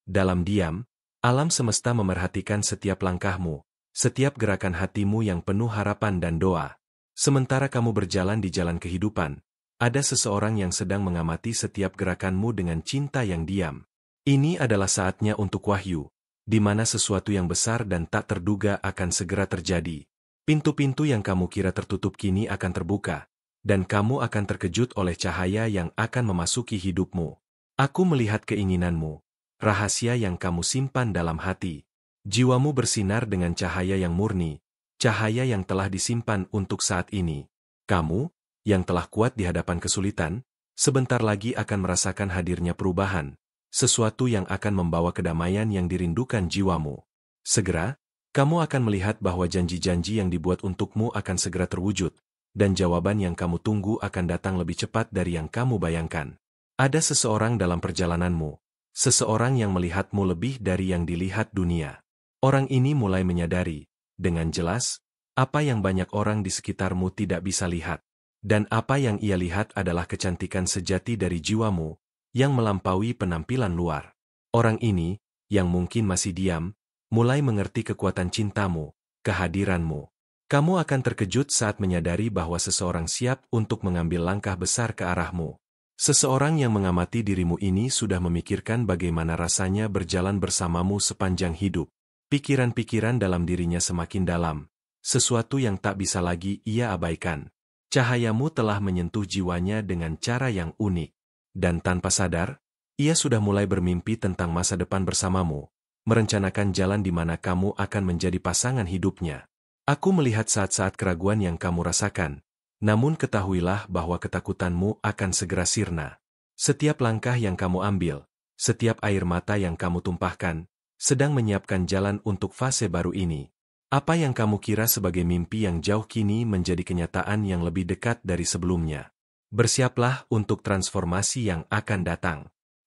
Dalam diam, alam semesta memerhatikan setiap langkahmu, setiap gerakan hatimu yang penuh harapan dan doa. Sementara kamu berjalan di jalan kehidupan, ada seseorang yang sedang mengamati setiap gerakanmu dengan cinta yang diam. Ini adalah saatnya untuk wahyu, di mana sesuatu yang besar dan tak terduga akan segera terjadi. Pintu-pintu yang kamu kira tertutup kini akan terbuka, dan kamu akan terkejut oleh cahaya yang akan memasuki hidupmu. Aku melihat keinginanmu, rahasia yang kamu simpan dalam hati. Jiwamu bersinar dengan cahaya yang murni, cahaya yang telah disimpan untuk saat ini. Kamu, yang telah kuat di hadapan kesulitan, sebentar lagi akan merasakan hadirnya perubahan, sesuatu yang akan membawa kedamaian yang dirindukan jiwamu. Segera, kamu akan melihat bahwa janji-janji yang dibuat untukmu akan segera terwujud, dan jawaban yang kamu tunggu akan datang lebih cepat dari yang kamu bayangkan. Ada seseorang dalam perjalananmu, seseorang yang melihatmu lebih dari yang dilihat dunia. Orang ini mulai menyadari, dengan jelas, apa yang banyak orang di sekitarmu tidak bisa lihat. Dan apa yang ia lihat adalah kecantikan sejati dari jiwamu, yang melampaui penampilan luar. Orang ini, yang mungkin masih diam, mulai mengerti kekuatan cintamu, kehadiranmu. Kamu akan terkejut saat menyadari bahwa seseorang siap untuk mengambil langkah besar ke arahmu. Seseorang yang mengamati dirimu ini sudah memikirkan bagaimana rasanya berjalan bersamamu sepanjang hidup. Pikiran-pikiran dalam dirinya semakin dalam, sesuatu yang tak bisa lagi ia abaikan. Cahayamu telah menyentuh jiwanya dengan cara yang unik. Dan tanpa sadar, ia sudah mulai bermimpi tentang masa depan bersamamu, merencanakan jalan di mana kamu akan menjadi pasangan hidupnya. Aku melihat saat-saat keraguan yang kamu rasakan, namun ketahuilah bahwa ketakutanmu akan segera sirna. Setiap langkah yang kamu ambil, setiap air mata yang kamu tumpahkan, sedang menyiapkan jalan untuk fase baru ini. Apa yang kamu kira sebagai mimpi yang jauh kini menjadi kenyataan yang lebih dekat dari sebelumnya. Bersiaplah untuk transformasi yang akan datang.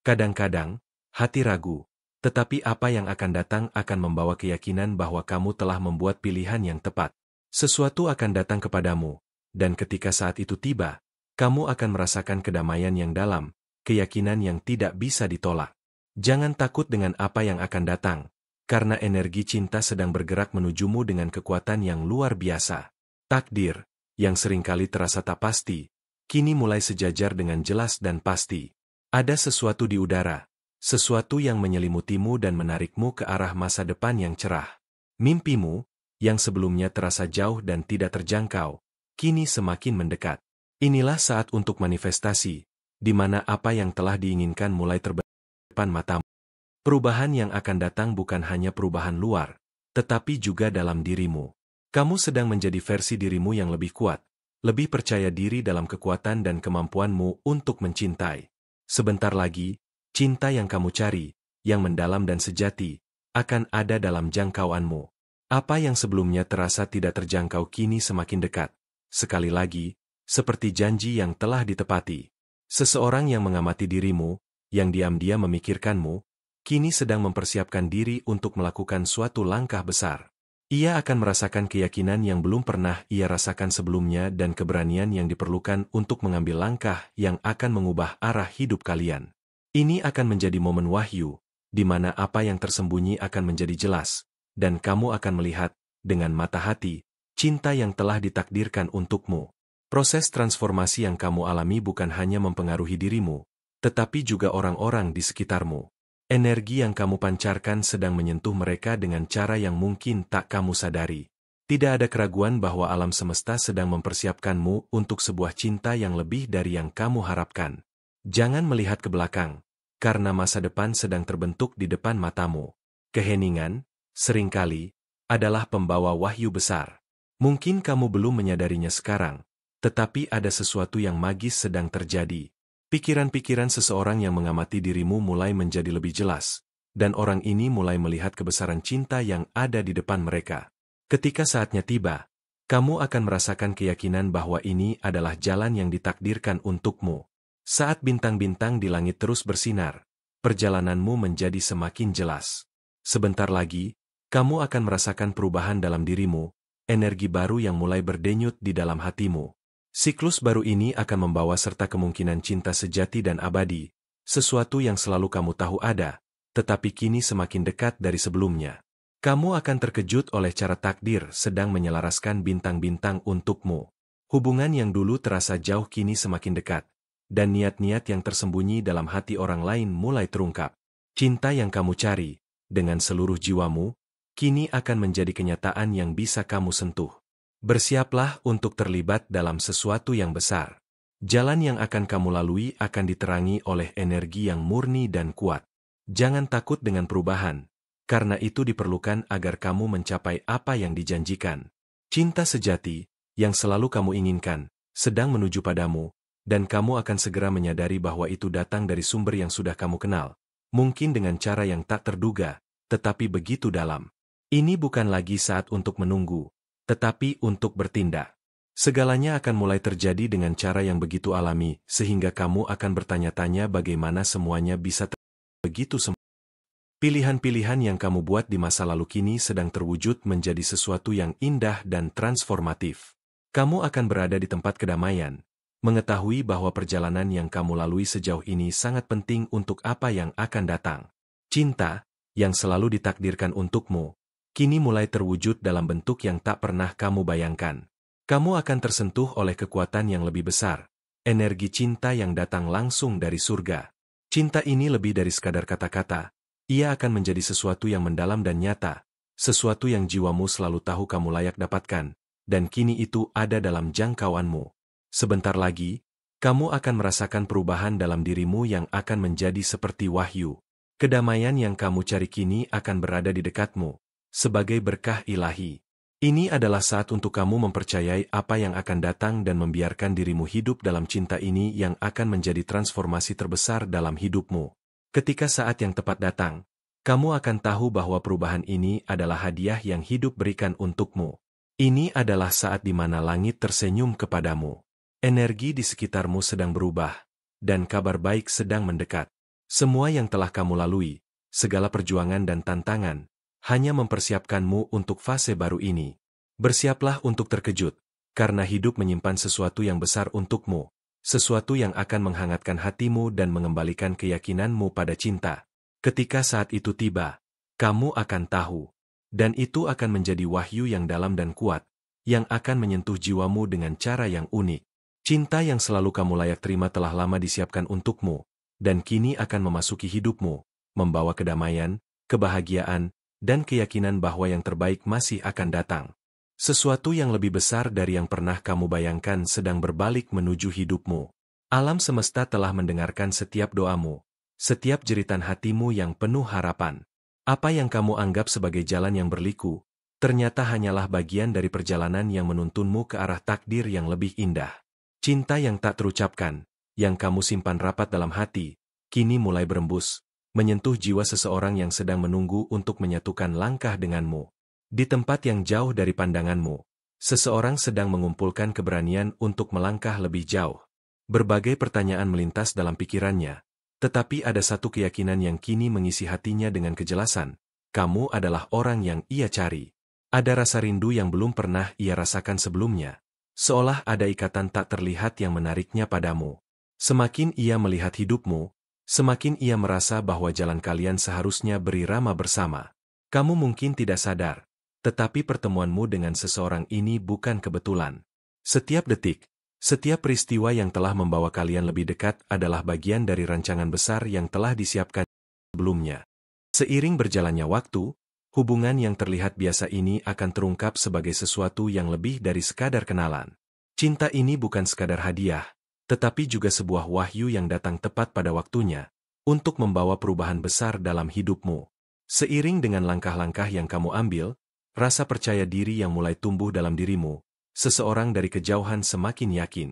Kadang-kadang, hati ragu, tetapi apa yang akan datang akan membawa keyakinan bahwa kamu telah membuat pilihan yang tepat. Sesuatu akan datang kepadamu, dan ketika saat itu tiba, kamu akan merasakan kedamaian yang dalam, keyakinan yang tidak bisa ditolak. Jangan takut dengan apa yang akan datang, karena energi cinta sedang bergerak menujumu dengan kekuatan yang luar biasa. Takdir, yang seringkali terasa tak pasti, kini mulai sejajar dengan jelas dan pasti. Ada sesuatu di udara, sesuatu yang menyelimutimu dan menarikmu ke arah masa depan yang cerah. Mimpimu, yang sebelumnya terasa jauh dan tidak terjangkau, kini semakin mendekat. Inilah saat untuk manifestasi, di mana apa yang telah diinginkan mulai terbentuk di depan matamu. Perubahan yang akan datang bukan hanya perubahan luar, tetapi juga dalam dirimu. Kamu sedang menjadi versi dirimu yang lebih kuat, lebih percaya diri dalam kekuatan dan kemampuanmu untuk mencintai. Sebentar lagi, cinta yang kamu cari, yang mendalam dan sejati, akan ada dalam jangkauanmu. Apa yang sebelumnya terasa tidak terjangkau kini semakin dekat. Sekali lagi, seperti janji yang telah ditepati. Seseorang yang mengamati dirimu, yang diam-diam memikirkanmu, kini sedang mempersiapkan diri untuk melakukan suatu langkah besar. Ia akan merasakan keyakinan yang belum pernah ia rasakan sebelumnya dan keberanian yang diperlukan untuk mengambil langkah yang akan mengubah arah hidup kalian. Ini akan menjadi momen wahyu, di mana apa yang tersembunyi akan menjadi jelas, dan kamu akan melihat, dengan mata hati, cinta yang telah ditakdirkan untukmu. Proses transformasi yang kamu alami bukan hanya mempengaruhi dirimu, tetapi juga orang-orang di sekitarmu. Energi yang kamu pancarkan sedang menyentuh mereka dengan cara yang mungkin tak kamu sadari. Tidak ada keraguan bahwa alam semesta sedang mempersiapkanmu untuk sebuah cinta yang lebih dari yang kamu harapkan. Jangan melihat ke belakang, karena masa depan sedang terbentuk di depan matamu. Keheningan, seringkali, adalah pembawa wahyu besar. Mungkin kamu belum menyadarinya sekarang, tetapi ada sesuatu yang magis sedang terjadi. Pikiran-pikiran seseorang yang mengamati dirimu mulai menjadi lebih jelas, dan orang ini mulai melihat kebesaran cinta yang ada di depan mereka. Ketika saatnya tiba, kamu akan merasakan keyakinan bahwa ini adalah jalan yang ditakdirkan untukmu. Saat bintang-bintang di langit terus bersinar, perjalananmu menjadi semakin jelas. Sebentar lagi, kamu akan merasakan perubahan dalam dirimu, energi baru yang mulai berdenyut di dalam hatimu. Siklus baru ini akan membawa serta kemungkinan cinta sejati dan abadi, sesuatu yang selalu kamu tahu ada, tetapi kini semakin dekat dari sebelumnya. Kamu akan terkejut oleh cara takdir sedang menyelaraskan bintang-bintang untukmu. Hubungan yang dulu terasa jauh kini semakin dekat, dan niat-niat yang tersembunyi dalam hati orang lain mulai terungkap. Cinta yang kamu cari, dengan seluruh jiwamu, kini akan menjadi kenyataan yang bisa kamu sentuh. Bersiaplah untuk terlibat dalam sesuatu yang besar. Jalan yang akan kamu lalui akan diterangi oleh energi yang murni dan kuat. Jangan takut dengan perubahan, karena itu diperlukan agar kamu mencapai apa yang dijanjikan. Cinta sejati, yang selalu kamu inginkan, sedang menuju padamu, dan kamu akan segera menyadari bahwa itu datang dari sumber yang sudah kamu kenal. Mungkin dengan cara yang tak terduga, tetapi begitu dalam. Ini bukan lagi saat untuk menunggu, tetapi untuk bertindak. Segalanya akan mulai terjadi dengan cara yang begitu alami, sehingga kamu akan bertanya-tanya bagaimana semuanya bisa begitu sempurna. Pilihan-pilihan yang kamu buat di masa lalu kini sedang terwujud menjadi sesuatu yang indah dan transformatif. Kamu akan berada di tempat kedamaian, mengetahui bahwa perjalanan yang kamu lalui sejauh ini sangat penting untuk apa yang akan datang. Cinta, yang selalu ditakdirkan untukmu, kini mulai terwujud dalam bentuk yang tak pernah kamu bayangkan. Kamu akan tersentuh oleh kekuatan yang lebih besar, energi cinta yang datang langsung dari surga. Cinta ini lebih dari sekadar kata-kata, ia akan menjadi sesuatu yang mendalam dan nyata, sesuatu yang jiwamu selalu tahu kamu layak dapatkan, dan kini itu ada dalam jangkauanmu. Sebentar lagi, kamu akan merasakan perubahan dalam dirimu yang akan menjadi seperti wahyu. Kedamaian yang kamu cari kini akan berada di dekatmu, sebagai berkah ilahi. Ini adalah saat untuk kamu mempercayai apa yang akan datang dan membiarkan dirimu hidup dalam cinta ini yang akan menjadi transformasi terbesar dalam hidupmu. Ketika saat yang tepat datang, kamu akan tahu bahwa perubahan ini adalah hadiah yang hidup berikan untukmu. Ini adalah saat di mana langit tersenyum kepadamu. Energi di sekitarmu sedang berubah, dan kabar baik sedang mendekat. Semua yang telah kamu lalui, segala perjuangan dan tantangan, hanya mempersiapkanmu untuk fase baru ini. Bersiaplah untuk terkejut, karena hidup menyimpan sesuatu yang besar untukmu, sesuatu yang akan menghangatkan hatimu dan mengembalikan keyakinanmu pada cinta. Ketika saat itu tiba, kamu akan tahu. Dan itu akan menjadi wahyu yang dalam dan kuat, yang akan menyentuh jiwamu dengan cara yang unik. Cinta yang selalu kamu layak terima telah lama disiapkan untukmu, dan kini akan memasuki hidupmu, membawa kedamaian, kebahagiaan, dan keyakinan bahwa yang terbaik masih akan datang. Sesuatu yang lebih besar dari yang pernah kamu bayangkan sedang berbalik menuju hidupmu. Alam semesta telah mendengarkan setiap doamu, setiap jeritan hatimu yang penuh harapan. Apa yang kamu anggap sebagai jalan yang berliku, ternyata hanyalah bagian dari perjalanan yang menuntunmu ke arah takdir yang lebih indah. Cinta yang tak terucapkan, yang kamu simpan rapat dalam hati, kini mulai berembus, menyentuh jiwa seseorang yang sedang menunggu untuk menyatukan langkah denganmu. Di tempat yang jauh dari pandanganmu, seseorang sedang mengumpulkan keberanian untuk melangkah lebih jauh. Berbagai pertanyaan melintas dalam pikirannya. Tetapi ada satu keyakinan yang kini mengisi hatinya dengan kejelasan. Kamu adalah orang yang ia cari. Ada rasa rindu yang belum pernah ia rasakan sebelumnya. Seolah ada ikatan tak terlihat yang menariknya padamu. Semakin ia melihat hidupmu, semakin ia merasa bahwa jalan kalian seharusnya berirama bersama. Kamu mungkin tidak sadar, tetapi pertemuanmu dengan seseorang ini bukan kebetulan. Setiap detik, setiap peristiwa yang telah membawa kalian lebih dekat adalah bagian dari rancangan besar yang telah disiapkan sebelumnya. Seiring berjalannya waktu, hubungan yang terlihat biasa ini akan terungkap sebagai sesuatu yang lebih dari sekadar kenalan. Cinta ini bukan sekadar hadiah, tetapi juga sebuah wahyu yang datang tepat pada waktunya, untuk membawa perubahan besar dalam hidupmu. Seiring dengan langkah-langkah yang kamu ambil, rasa percaya diri yang mulai tumbuh dalam dirimu, seseorang dari kejauhan semakin yakin.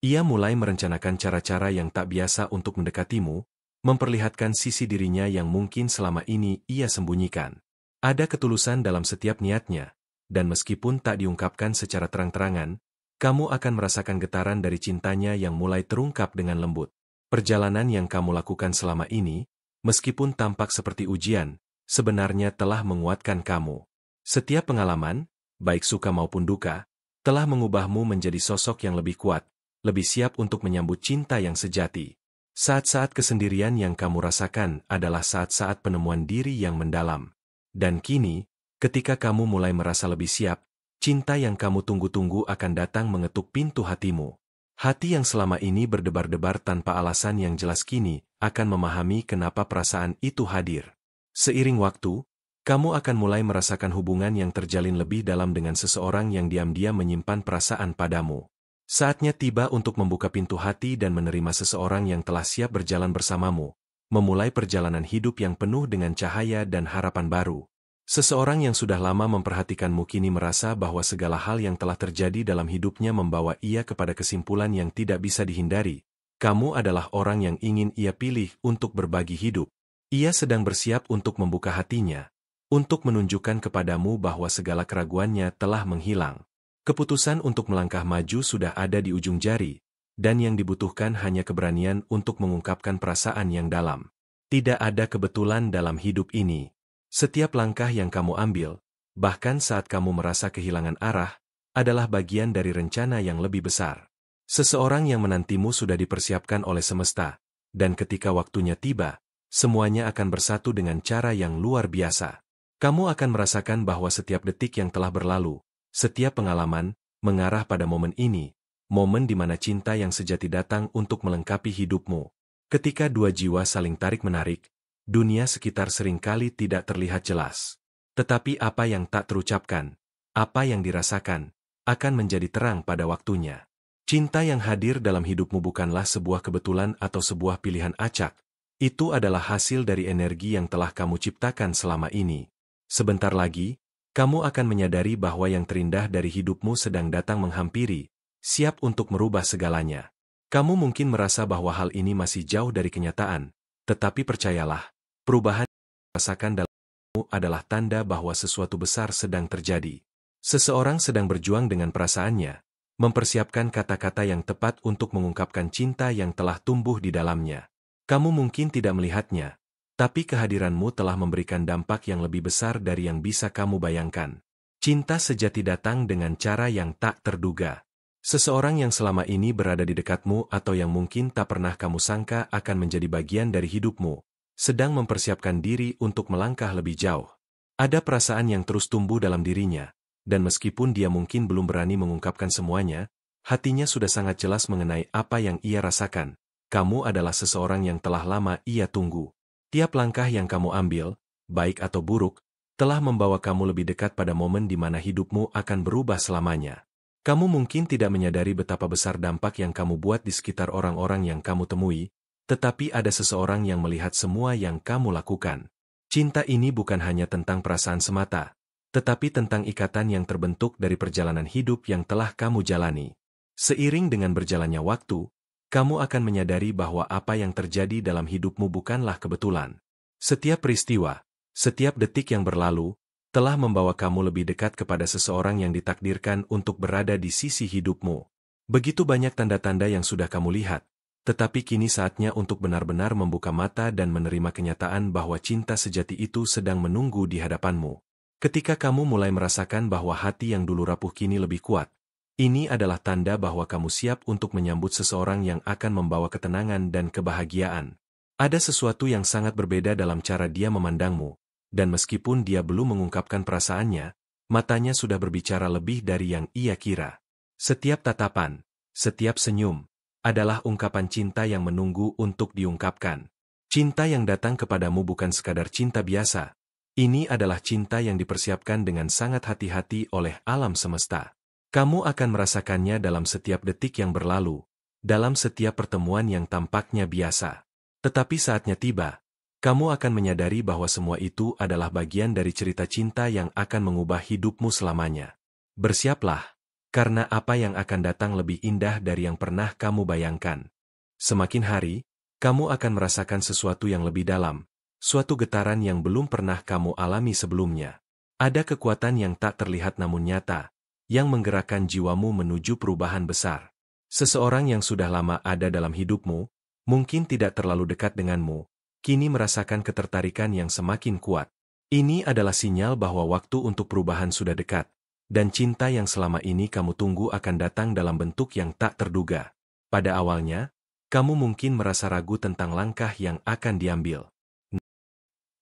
Ia mulai merencanakan cara-cara yang tak biasa untuk mendekatimu, memperlihatkan sisi dirinya yang mungkin selama ini ia sembunyikan. Ada ketulusan dalam setiap niatnya, dan meskipun tak diungkapkan secara terang-terangan, kamu akan merasakan getaran dari cintanya yang mulai terungkap dengan lembut. Perjalanan yang kamu lakukan selama ini, meskipun tampak seperti ujian, sebenarnya telah menguatkan kamu. Setiap pengalaman, baik suka maupun duka, telah mengubahmu menjadi sosok yang lebih kuat, lebih siap untuk menyambut cinta yang sejati. Saat-saat kesendirian yang kamu rasakan adalah saat-saat penemuan diri yang mendalam. Dan kini, ketika kamu mulai merasa lebih siap, cinta yang kamu tunggu-tunggu akan datang mengetuk pintu hatimu. Hati yang selama ini berdebar-debar tanpa alasan yang jelas kini akan memahami kenapa perasaan itu hadir. Seiring waktu, kamu akan mulai merasakan hubungan yang terjalin lebih dalam dengan seseorang yang diam-diam menyimpan perasaan padamu. Saatnya tiba untuk membuka pintu hati dan menerima seseorang yang telah siap berjalan bersamamu, memulai perjalanan hidup yang penuh dengan cahaya dan harapan baru. Seseorang yang sudah lama memperhatikanmu kini merasa bahwa segala hal yang telah terjadi dalam hidupnya membawa ia kepada kesimpulan yang tidak bisa dihindari. Kamu adalah orang yang ingin ia pilih untuk berbagi hidup. Ia sedang bersiap untuk membuka hatinya, untuk menunjukkan kepadamu bahwa segala keraguannya telah menghilang. Keputusan untuk melangkah maju sudah ada di ujung jari, dan yang dibutuhkan hanya keberanian untuk mengungkapkan perasaan yang dalam. Tidak ada kebetulan dalam hidup ini. Setiap langkah yang kamu ambil, bahkan saat kamu merasa kehilangan arah, adalah bagian dari rencana yang lebih besar. Seseorang yang menantimu sudah dipersiapkan oleh semesta, dan ketika waktunya tiba, semuanya akan bersatu dengan cara yang luar biasa. Kamu akan merasakan bahwa setiap detik yang telah berlalu, setiap pengalaman, mengarah pada momen ini, momen di mana cinta yang sejati datang untuk melengkapi hidupmu. Ketika dua jiwa saling tarik-menarik, dunia sekitar seringkali tidak terlihat jelas. Tetapi apa yang tak terucapkan, apa yang dirasakan, akan menjadi terang pada waktunya. Cinta yang hadir dalam hidupmu bukanlah sebuah kebetulan atau sebuah pilihan acak. Itu adalah hasil dari energi yang telah kamu ciptakan selama ini. Sebentar lagi, kamu akan menyadari bahwa yang terindah dari hidupmu sedang datang menghampiri, siap untuk merubah segalanya. Kamu mungkin merasa bahwa hal ini masih jauh dari kenyataan, tetapi percayalah, perubahan yang dirasakan dalammu adalah tanda bahwa sesuatu besar sedang terjadi. Seseorang sedang berjuang dengan perasaannya, mempersiapkan kata-kata yang tepat untuk mengungkapkan cinta yang telah tumbuh di dalamnya. Kamu mungkin tidak melihatnya, tapi kehadiranmu telah memberikan dampak yang lebih besar dari yang bisa kamu bayangkan. Cinta sejati datang dengan cara yang tak terduga. Seseorang yang selama ini berada di dekatmu atau yang mungkin tak pernah kamu sangka akan menjadi bagian dari hidupmu, sedang mempersiapkan diri untuk melangkah lebih jauh. Ada perasaan yang terus tumbuh dalam dirinya, dan meskipun dia mungkin belum berani mengungkapkan semuanya, hatinya sudah sangat jelas mengenai apa yang ia rasakan. Kamu adalah seseorang yang telah lama ia tunggu. Tiap langkah yang kamu ambil, baik atau buruk, telah membawa kamu lebih dekat pada momen di mana hidupmu akan berubah selamanya. Kamu mungkin tidak menyadari betapa besar dampak yang kamu buat di sekitar orang-orang yang kamu temui, tetapi ada seseorang yang melihat semua yang kamu lakukan. Cinta ini bukan hanya tentang perasaan semata, tetapi tentang ikatan yang terbentuk dari perjalanan hidup yang telah kamu jalani. Seiring dengan berjalannya waktu, kamu akan menyadari bahwa apa yang terjadi dalam hidupmu bukanlah kebetulan. Setiap peristiwa, setiap detik yang berlalu, telah membawa kamu lebih dekat kepada seseorang yang ditakdirkan untuk berada di sisi hidupmu. Begitu banyak tanda-tanda yang sudah kamu lihat, tetapi kini saatnya untuk benar-benar membuka mata dan menerima kenyataan bahwa cinta sejati itu sedang menunggu di hadapanmu. Ketika kamu mulai merasakan bahwa hati yang dulu rapuh kini lebih kuat, ini adalah tanda bahwa kamu siap untuk menyambut seseorang yang akan membawa ketenangan dan kebahagiaan. Ada sesuatu yang sangat berbeda dalam cara dia memandangmu, dan meskipun dia belum mengungkapkan perasaannya, matanya sudah berbicara lebih dari yang ia kira. Setiap tatapan, setiap senyum, adalah ungkapan cinta yang menunggu untuk diungkapkan. Cinta yang datang kepadamu bukan sekadar cinta biasa. Ini adalah cinta yang dipersiapkan dengan sangat hati-hati oleh alam semesta. Kamu akan merasakannya dalam setiap detik yang berlalu, dalam setiap pertemuan yang tampaknya biasa. Tetapi saatnya tiba, kamu akan menyadari bahwa semua itu adalah bagian dari cerita cinta yang akan mengubah hidupmu selamanya. Bersiaplah, karena apa yang akan datang lebih indah dari yang pernah kamu bayangkan. Semakin hari, kamu akan merasakan sesuatu yang lebih dalam, suatu getaran yang belum pernah kamu alami sebelumnya. Ada kekuatan yang tak terlihat namun nyata, yang menggerakkan jiwamu menuju perubahan besar. Seseorang yang sudah lama ada dalam hidupmu, mungkin tidak terlalu dekat denganmu, kini merasakan ketertarikan yang semakin kuat. Ini adalah sinyal bahwa waktu untuk perubahan sudah dekat, dan cinta yang selama ini kamu tunggu akan datang dalam bentuk yang tak terduga. Pada awalnya, kamu mungkin merasa ragu tentang langkah yang akan diambil.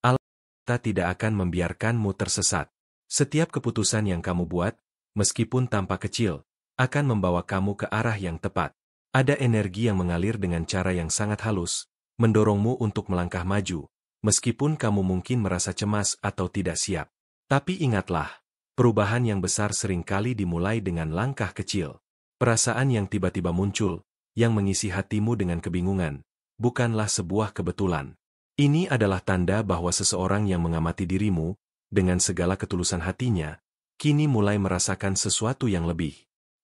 Allah tidak akan membiarkanmu tersesat. Setiap keputusan yang kamu buat, meskipun tampak kecil, akan membawa kamu ke arah yang tepat. Ada energi yang mengalir dengan cara yang sangat halus, mendorongmu untuk melangkah maju, meskipun kamu mungkin merasa cemas atau tidak siap. Tapi ingatlah, perubahan yang besar seringkali dimulai dengan langkah kecil. Perasaan yang tiba-tiba muncul, yang mengisi hatimu dengan kebingungan, bukanlah sebuah kebetulan. Ini adalah tanda bahwa seseorang yang mengamati dirimu, dengan segala ketulusan hatinya, kini mulai merasakan sesuatu yang lebih.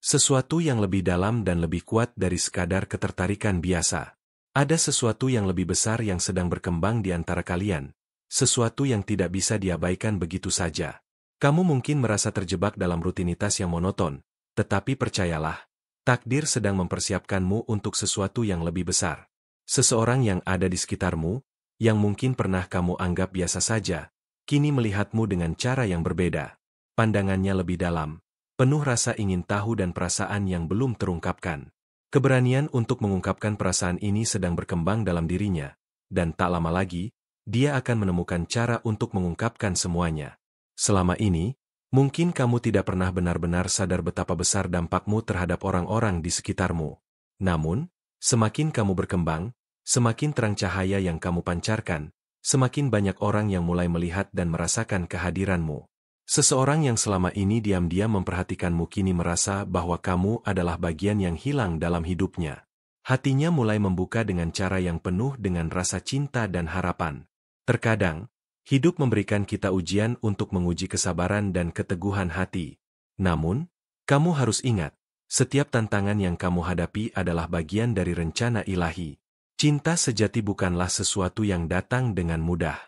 Sesuatu yang lebih dalam dan lebih kuat dari sekadar ketertarikan biasa. Ada sesuatu yang lebih besar yang sedang berkembang di antara kalian. Sesuatu yang tidak bisa diabaikan begitu saja. Kamu mungkin merasa terjebak dalam rutinitas yang monoton, tetapi percayalah, takdir sedang mempersiapkanmu untuk sesuatu yang lebih besar. Seseorang yang ada di sekitarmu, yang mungkin pernah kamu anggap biasa saja, kini melihatmu dengan cara yang berbeda. Pandangannya lebih dalam, penuh rasa ingin tahu dan perasaan yang belum terungkapkan. Keberanian untuk mengungkapkan perasaan ini sedang berkembang dalam dirinya, dan tak lama lagi, dia akan menemukan cara untuk mengungkapkan semuanya. Selama ini, mungkin kamu tidak pernah benar-benar sadar betapa besar dampakmu terhadap orang-orang di sekitarmu. Namun, semakin kamu berkembang, semakin terang cahaya yang kamu pancarkan, semakin banyak orang yang mulai melihat dan merasakan kehadiranmu. Seseorang yang selama ini diam-diam memperhatikanmu kini merasa bahwa kamu adalah bagian yang hilang dalam hidupnya. Hatinya mulai membuka dengan cara yang penuh dengan rasa cinta dan harapan. Terkadang, hidup memberikan kita ujian untuk menguji kesabaran dan keteguhan hati. Namun, kamu harus ingat, setiap tantangan yang kamu hadapi adalah bagian dari rencana ilahi. Cinta sejati bukanlah sesuatu yang datang dengan mudah.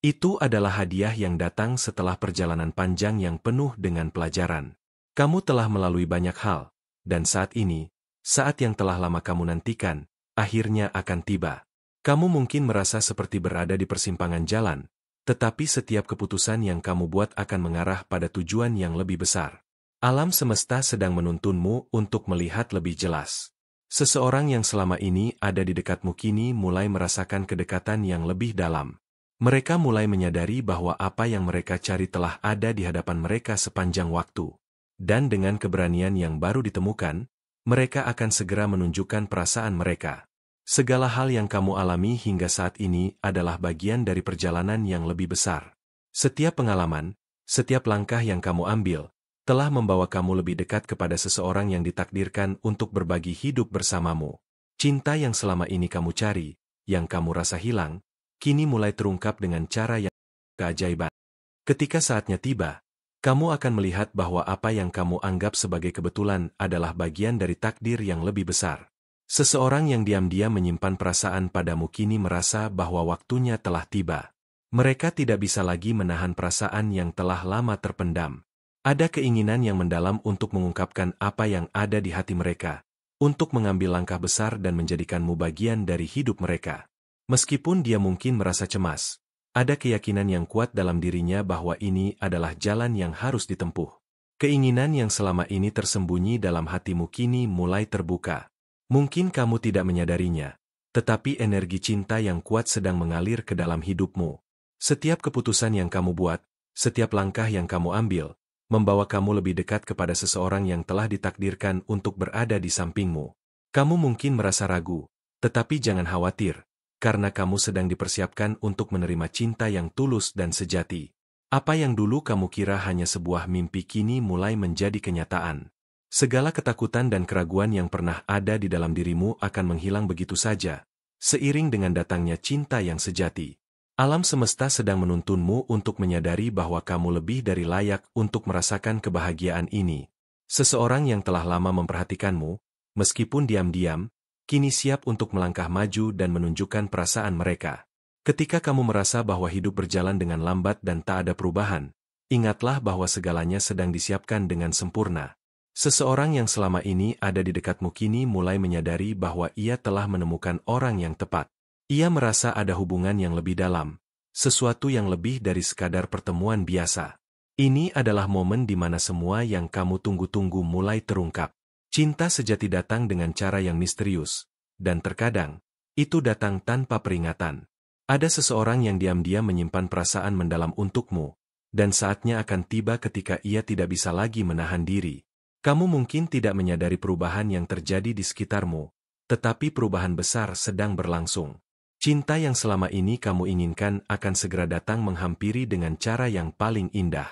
Itu adalah hadiah yang datang setelah perjalanan panjang yang penuh dengan pelajaran. Kamu telah melalui banyak hal, dan saat ini, saat yang telah lama kamu nantikan, akhirnya akan tiba. Kamu mungkin merasa seperti berada di persimpangan jalan, tetapi setiap keputusan yang kamu buat akan mengarah pada tujuan yang lebih besar. Alam semesta sedang menuntunmu untuk melihat lebih jelas. Seseorang yang selama ini ada di dekatmu kini mulai merasakan kedekatan yang lebih dalam. Mereka mulai menyadari bahwa apa yang mereka cari telah ada di hadapan mereka sepanjang waktu. Dan dengan keberanian yang baru ditemukan, mereka akan segera menunjukkan perasaan mereka. Segala hal yang kamu alami hingga saat ini adalah bagian dari perjalanan yang lebih besar. Setiap pengalaman, setiap langkah yang kamu ambil, telah membawa kamu lebih dekat kepada seseorang yang ditakdirkan untuk berbagi hidup bersamamu. Cinta yang selama ini kamu cari, yang kamu rasa hilang, kini mulai terungkap dengan cara yang keajaiban. Ketika saatnya tiba, kamu akan melihat bahwa apa yang kamu anggap sebagai kebetulan adalah bagian dari takdir yang lebih besar. Seseorang yang diam-diam menyimpan perasaan padamu kini merasa bahwa waktunya telah tiba. Mereka tidak bisa lagi menahan perasaan yang telah lama terpendam. Ada keinginan yang mendalam untuk mengungkapkan apa yang ada di hati mereka, untuk mengambil langkah besar dan menjadikanmu bagian dari hidup mereka. Meskipun dia mungkin merasa cemas, ada keyakinan yang kuat dalam dirinya bahwa ini adalah jalan yang harus ditempuh. Keinginan yang selama ini tersembunyi dalam hatimu kini mulai terbuka. Mungkin kamu tidak menyadarinya, tetapi energi cinta yang kuat sedang mengalir ke dalam hidupmu. Setiap keputusan yang kamu buat, setiap langkah yang kamu ambil, membawa kamu lebih dekat kepada seseorang yang telah ditakdirkan untuk berada di sampingmu. Kamu mungkin merasa ragu, tetapi jangan khawatir, karena kamu sedang dipersiapkan untuk menerima cinta yang tulus dan sejati. Apa yang dulu kamu kira hanya sebuah mimpi kini mulai menjadi kenyataan. Segala ketakutan dan keraguan yang pernah ada di dalam dirimu akan menghilang begitu saja, seiring dengan datangnya cinta yang sejati. Alam semesta sedang menuntunmu untuk menyadari bahwa kamu lebih dari layak untuk merasakan kebahagiaan ini. Seseorang yang telah lama memperhatikanmu, meskipun diam-diam, kini siap untuk melangkah maju dan menunjukkan perasaan mereka. Ketika kamu merasa bahwa hidup berjalan dengan lambat dan tak ada perubahan, ingatlah bahwa segalanya sedang disiapkan dengan sempurna. Seseorang yang selama ini ada di dekatmu kini mulai menyadari bahwa ia telah menemukan orang yang tepat. Ia merasa ada hubungan yang lebih dalam, sesuatu yang lebih dari sekadar pertemuan biasa. Ini adalah momen di mana semua yang kamu tunggu-tunggu mulai terungkap. Cinta sejati datang dengan cara yang misterius, dan terkadang, itu datang tanpa peringatan. Ada seseorang yang diam-diam menyimpan perasaan mendalam untukmu, dan saatnya akan tiba ketika ia tidak bisa lagi menahan diri. Kamu mungkin tidak menyadari perubahan yang terjadi di sekitarmu, tetapi perubahan besar sedang berlangsung. Cinta yang selama ini kamu inginkan akan segera datang menghampiri dengan cara yang paling indah.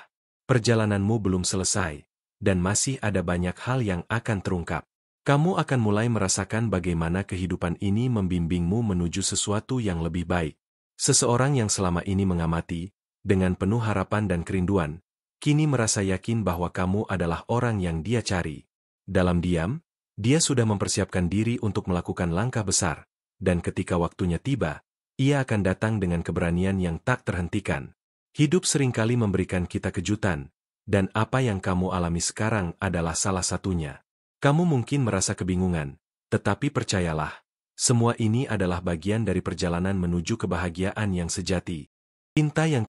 Perjalananmu belum selesai, dan masih ada banyak hal yang akan terungkap. Kamu akan mulai merasakan bagaimana kehidupan ini membimbingmu menuju sesuatu yang lebih baik. Seseorang yang selama ini mengamati, dengan penuh harapan dan kerinduan, kini merasa yakin bahwa kamu adalah orang yang dia cari. Dalam diam, dia sudah mempersiapkan diri untuk melakukan langkah besar, dan ketika waktunya tiba, ia akan datang dengan keberanian yang tak terhentikan. Hidup seringkali memberikan kita kejutan, dan apa yang kamu alami sekarang adalah salah satunya. Kamu mungkin merasa kebingungan, tetapi percayalah, semua ini adalah bagian dari perjalanan menuju kebahagiaan yang sejati. Cinta yang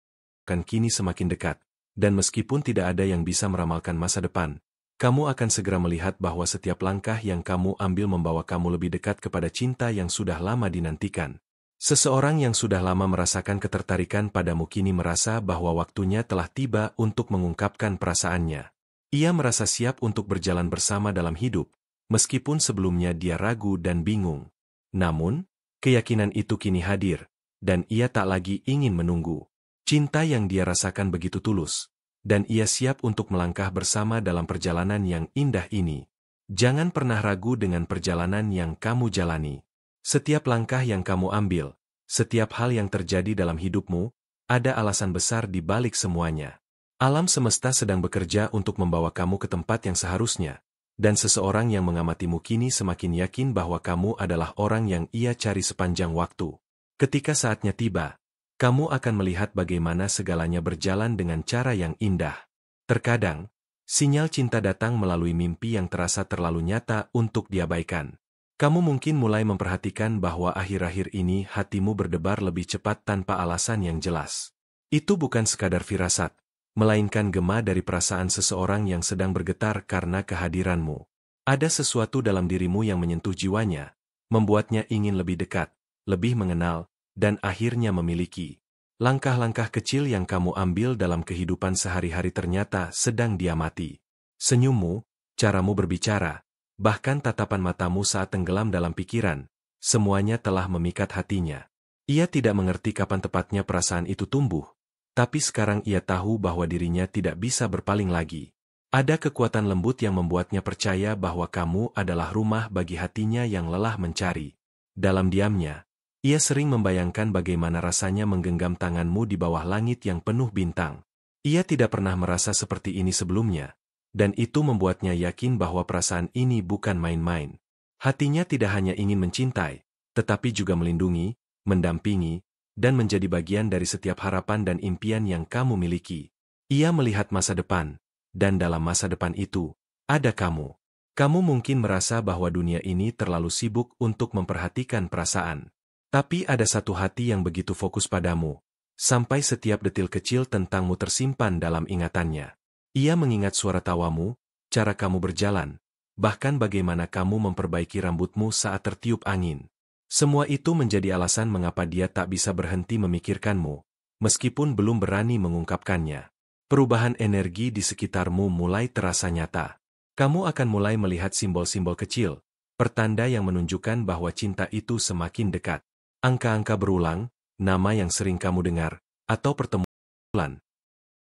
akan kini semakin dekat, dan meskipun tidak ada yang bisa meramalkan masa depan, kamu akan segera melihat bahwa setiap langkah yang kamu ambil membawa kamu lebih dekat kepada cinta yang sudah lama dinantikan. Seseorang yang sudah lama merasakan ketertarikan padamu kini merasa bahwa waktunya telah tiba untuk mengungkapkan perasaannya. Ia merasa siap untuk berjalan bersama dalam hidup, meskipun sebelumnya dia ragu dan bingung. Namun, keyakinan itu kini hadir, dan ia tak lagi ingin menunggu. Cinta yang dia rasakan begitu tulus, dan ia siap untuk melangkah bersama dalam perjalanan yang indah ini. Jangan pernah ragu dengan perjalanan yang kamu jalani. Setiap langkah yang kamu ambil, setiap hal yang terjadi dalam hidupmu, ada alasan besar di balik semuanya. Alam semesta sedang bekerja untuk membawa kamu ke tempat yang seharusnya. Dan seseorang yang mengamatimu kini semakin yakin bahwa kamu adalah orang yang ia cari sepanjang waktu. Ketika saatnya tiba, kamu akan melihat bagaimana segalanya berjalan dengan cara yang indah. Terkadang, sinyal cinta datang melalui mimpi yang terasa terlalu nyata untuk diabaikan. Kamu mungkin mulai memperhatikan bahwa akhir-akhir ini hatimu berdebar lebih cepat tanpa alasan yang jelas. Itu bukan sekadar firasat, melainkan gema dari perasaan seseorang yang sedang bergetar karena kehadiranmu. Ada sesuatu dalam dirimu yang menyentuh jiwanya, membuatnya ingin lebih dekat, lebih mengenal, dan akhirnya memiliki. Langkah-langkah kecil yang kamu ambil dalam kehidupan sehari-hari ternyata sedang diamati. Senyummu, caramu berbicara, bahkan tatapan matamu saat tenggelam dalam pikiran, semuanya telah memikat hatinya. Ia tidak mengerti kapan tepatnya perasaan itu tumbuh, tapi sekarang ia tahu bahwa dirinya tidak bisa berpaling lagi. Ada kekuatan lembut yang membuatnya percaya bahwa kamu adalah rumah bagi hatinya yang lelah mencari. Dalam diamnya, ia sering membayangkan bagaimana rasanya menggenggam tanganmu di bawah langit yang penuh bintang. Ia tidak pernah merasa seperti ini sebelumnya, dan itu membuatnya yakin bahwa perasaan ini bukan main-main. Hatinya tidak hanya ingin mencintai, tetapi juga melindungi, mendampingi, dan menjadi bagian dari setiap harapan dan impian yang kamu miliki. Ia melihat masa depan, dan dalam masa depan itu, ada kamu. Kamu mungkin merasa bahwa dunia ini terlalu sibuk untuk memperhatikan perasaan. Tapi ada satu hati yang begitu fokus padamu, sampai setiap detil kecil tentangmu tersimpan dalam ingatannya. Ia mengingat suara tawamu, cara kamu berjalan, bahkan bagaimana kamu memperbaiki rambutmu saat tertiup angin. Semua itu menjadi alasan mengapa dia tak bisa berhenti memikirkanmu, meskipun belum berani mengungkapkannya. Perubahan energi di sekitarmu mulai terasa nyata. Kamu akan mulai melihat simbol-simbol kecil, pertanda yang menunjukkan bahwa cinta itu semakin dekat. Angka-angka berulang, nama yang sering kamu dengar, atau pertemuan.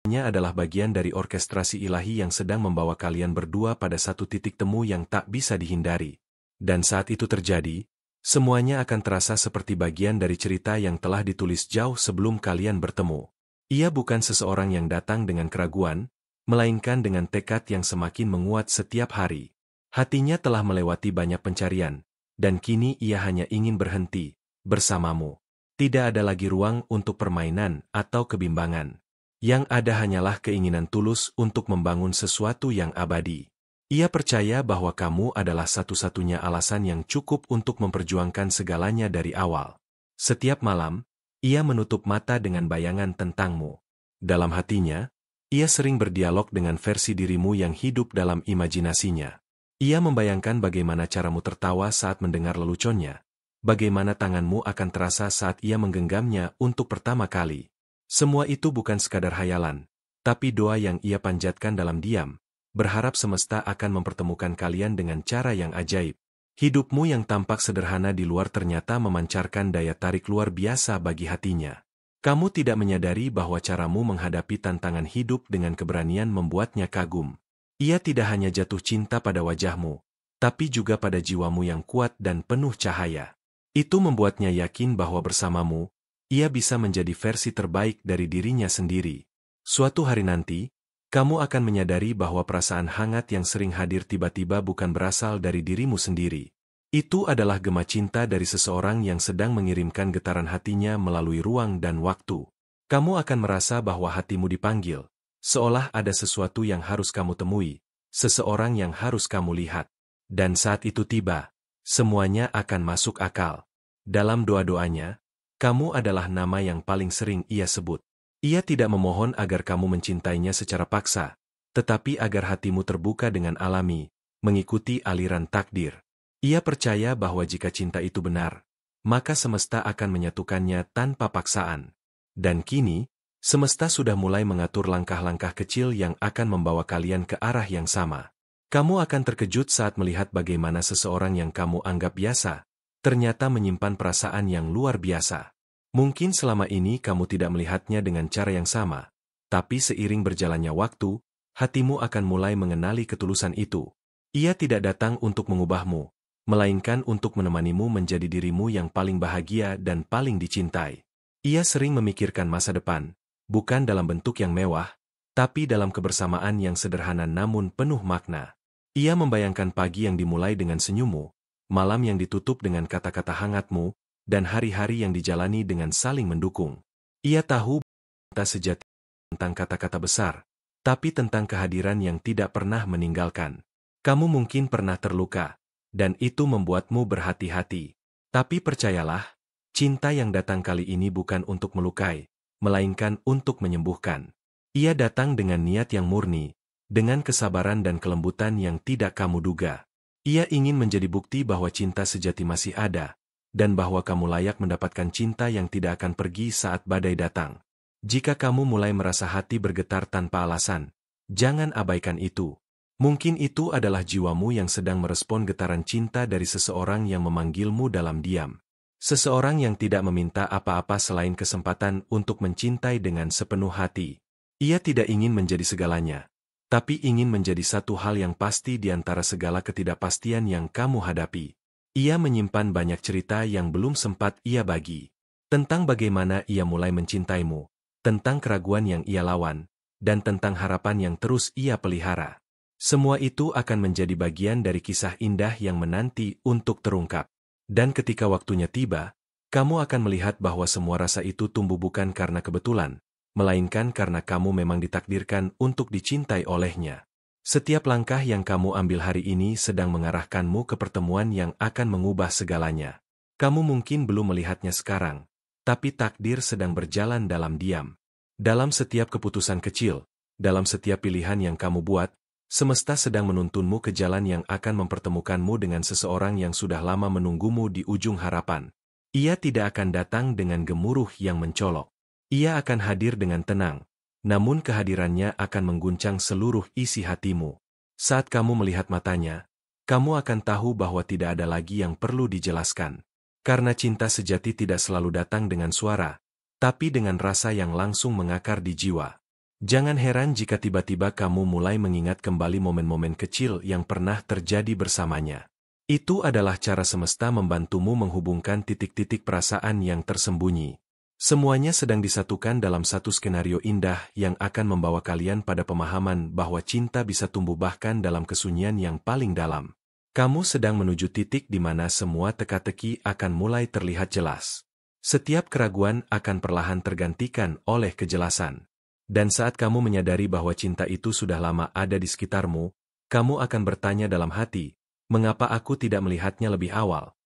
Ini adalah bagian dari orkestrasi ilahi yang sedang membawa kalian berdua pada satu titik temu yang tak bisa dihindari. Dan saat itu terjadi, semuanya akan terasa seperti bagian dari cerita yang telah ditulis jauh sebelum kalian bertemu. Ia bukan seseorang yang datang dengan keraguan, melainkan dengan tekad yang semakin menguat setiap hari. Hatinya telah melewati banyak pencarian, dan kini ia hanya ingin berhenti bersamamu. Tidak ada lagi ruang untuk permainan atau kebimbangan. Yang ada hanyalah keinginan tulus untuk membangun sesuatu yang abadi. Ia percaya bahwa kamu adalah satu-satunya alasan yang cukup untuk memperjuangkan segalanya dari awal. Setiap malam, ia menutup mata dengan bayangan tentangmu. Dalam hatinya, ia sering berdialog dengan versi dirimu yang hidup dalam imajinasinya. Ia membayangkan bagaimana caramu tertawa saat mendengar leluconnya. Bagaimana tanganmu akan terasa saat ia menggenggamnya untuk pertama kali. Semua itu bukan sekadar hayalan, tapi doa yang ia panjatkan dalam diam, berharap semesta akan mempertemukan kalian dengan cara yang ajaib. Hidupmu yang tampak sederhana di luar ternyata memancarkan daya tarik luar biasa bagi hatinya. Kamu tidak menyadari bahwa caramu menghadapi tantangan hidup dengan keberanian membuatnya kagum. Ia tidak hanya jatuh cinta pada wajahmu, tapi juga pada jiwamu yang kuat dan penuh cahaya. Itu membuatnya yakin bahwa bersamamu, ia bisa menjadi versi terbaik dari dirinya sendiri. Suatu hari nanti, kamu akan menyadari bahwa perasaan hangat yang sering hadir tiba-tiba bukan berasal dari dirimu sendiri. Itu adalah gema cinta dari seseorang yang sedang mengirimkan getaran hatinya melalui ruang dan waktu. Kamu akan merasa bahwa hatimu dipanggil, seolah ada sesuatu yang harus kamu temui, seseorang yang harus kamu lihat. Dan saat itu tiba, semuanya akan masuk akal. Dalam doa-doanya, kamu adalah nama yang paling sering ia sebut. Ia tidak memohon agar kamu mencintainya secara paksa, tetapi agar hatimu terbuka dengan alami, mengikuti aliran takdir. Ia percaya bahwa jika cinta itu benar, maka semesta akan menyatukannya tanpa paksaan. Dan kini, semesta sudah mulai mengatur langkah-langkah kecil yang akan membawa kalian ke arah yang sama. Kamu akan terkejut saat melihat bagaimana seseorang yang kamu anggap biasa, ternyata menyimpan perasaan yang luar biasa. Mungkin selama ini kamu tidak melihatnya dengan cara yang sama, tapi seiring berjalannya waktu, hatimu akan mulai mengenali ketulusan itu. Ia tidak datang untuk mengubahmu, melainkan untuk menemanimu menjadi dirimu yang paling bahagia dan paling dicintai. Ia sering memikirkan masa depan, bukan dalam bentuk yang mewah, tapi dalam kebersamaan yang sederhana namun penuh makna. Ia membayangkan pagi yang dimulai dengan senyummu, malam yang ditutup dengan kata-kata hangatmu, dan hari-hari yang dijalani dengan saling mendukung. Ia tahu cinta sejati tentang kata-kata besar, tapi tentang kehadiran yang tidak pernah meninggalkan. Kamu mungkin pernah terluka, dan itu membuatmu berhati-hati. Tapi percayalah, cinta yang datang kali ini bukan untuk melukai, melainkan untuk menyembuhkan. Ia datang dengan niat yang murni, dengan kesabaran dan kelembutan yang tidak kamu duga. Ia ingin menjadi bukti bahwa cinta sejati masih ada, dan bahwa kamu layak mendapatkan cinta yang tidak akan pergi saat badai datang. Jika kamu mulai merasa hati bergetar tanpa alasan, jangan abaikan itu. Mungkin itu adalah jiwamu yang sedang merespon getaran cinta dari seseorang yang memanggilmu dalam diam. Seseorang yang tidak meminta apa-apa selain kesempatan untuk mencintai dengan sepenuh hati. Ia tidak ingin menjadi segalanya, tapi ingin menjadi satu hal yang pasti di antara segala ketidakpastian yang kamu hadapi. Ia menyimpan banyak cerita yang belum sempat ia bagi. Tentang bagaimana ia mulai mencintaimu, tentang keraguan yang ia lawan, dan tentang harapan yang terus ia pelihara. Semua itu akan menjadi bagian dari kisah indah yang menanti untuk terungkap. Dan ketika waktunya tiba, kamu akan melihat bahwa semua rasa itu tumbuh bukan karena kebetulan, melainkan karena kamu memang ditakdirkan untuk dicintai olehnya. Setiap langkah yang kamu ambil hari ini sedang mengarahkanmu ke pertemuan yang akan mengubah segalanya. Kamu mungkin belum melihatnya sekarang, tapi takdir sedang berjalan dalam diam. Dalam setiap keputusan kecil, dalam setiap pilihan yang kamu buat, semesta sedang menuntunmu ke jalan yang akan mempertemukanmu dengan seseorang yang sudah lama menunggumu di ujung harapan. Ia tidak akan datang dengan gemuruh yang mencolok. Ia akan hadir dengan tenang, namun kehadirannya akan mengguncang seluruh isi hatimu. Saat kamu melihat matanya, kamu akan tahu bahwa tidak ada lagi yang perlu dijelaskan. Karena cinta sejati tidak selalu datang dengan suara, tapi dengan rasa yang langsung mengakar di jiwa. Jangan heran jika tiba-tiba kamu mulai mengingat kembali momen-momen kecil yang pernah terjadi bersamanya. Itu adalah cara semesta membantumu menghubungkan titik-titik perasaan yang tersembunyi. Semuanya sedang disatukan dalam satu skenario indah yang akan membawa kalian pada pemahaman bahwa cinta bisa tumbuh bahkan dalam kesunyian yang paling dalam. Kamu sedang menuju titik di mana semua teka-teki akan mulai terlihat jelas. Setiap keraguan akan perlahan tergantikan oleh kejelasan. Dan saat kamu menyadari bahwa cinta itu sudah lama ada di sekitarmu, kamu akan bertanya dalam hati, mengapa aku tidak melihatnya lebih awal?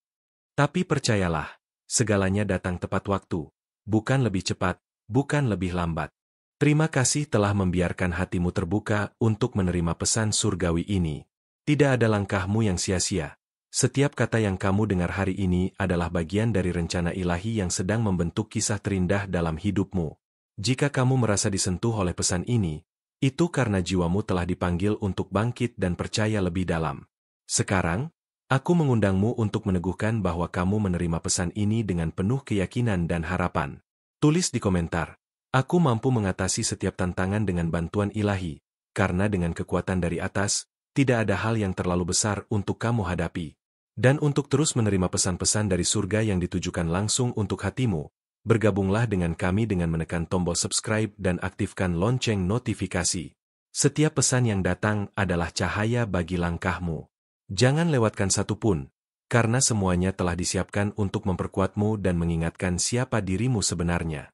Tapi percayalah, segalanya datang tepat waktu. Bukan lebih cepat, bukan lebih lambat. Terima kasih telah membiarkan hatimu terbuka untuk menerima pesan surgawi ini. Tidak ada langkahmu yang sia-sia. Setiap kata yang kamu dengar hari ini adalah bagian dari rencana ilahi yang sedang membentuk kisah terindah dalam hidupmu. Jika kamu merasa disentuh oleh pesan ini, itu karena jiwamu telah dipanggil untuk bangkit dan percaya lebih dalam. Sekarang, aku mengundangmu untuk meneguhkan bahwa kamu menerima pesan ini dengan penuh keyakinan dan harapan. Tulis di komentar, "Aku mampu mengatasi setiap tantangan dengan bantuan ilahi, karena dengan kekuatan dari atas, tidak ada hal yang terlalu besar untuk kamu hadapi." Dan untuk terus menerima pesan-pesan dari surga yang ditujukan langsung untuk hatimu, bergabunglah dengan kami dengan menekan tombol subscribe dan aktifkan lonceng notifikasi. Setiap pesan yang datang adalah cahaya bagi langkahmu. Jangan lewatkan satu pun, karena semuanya telah disiapkan untuk memperkuatmu dan mengingatkan siapa dirimu sebenarnya.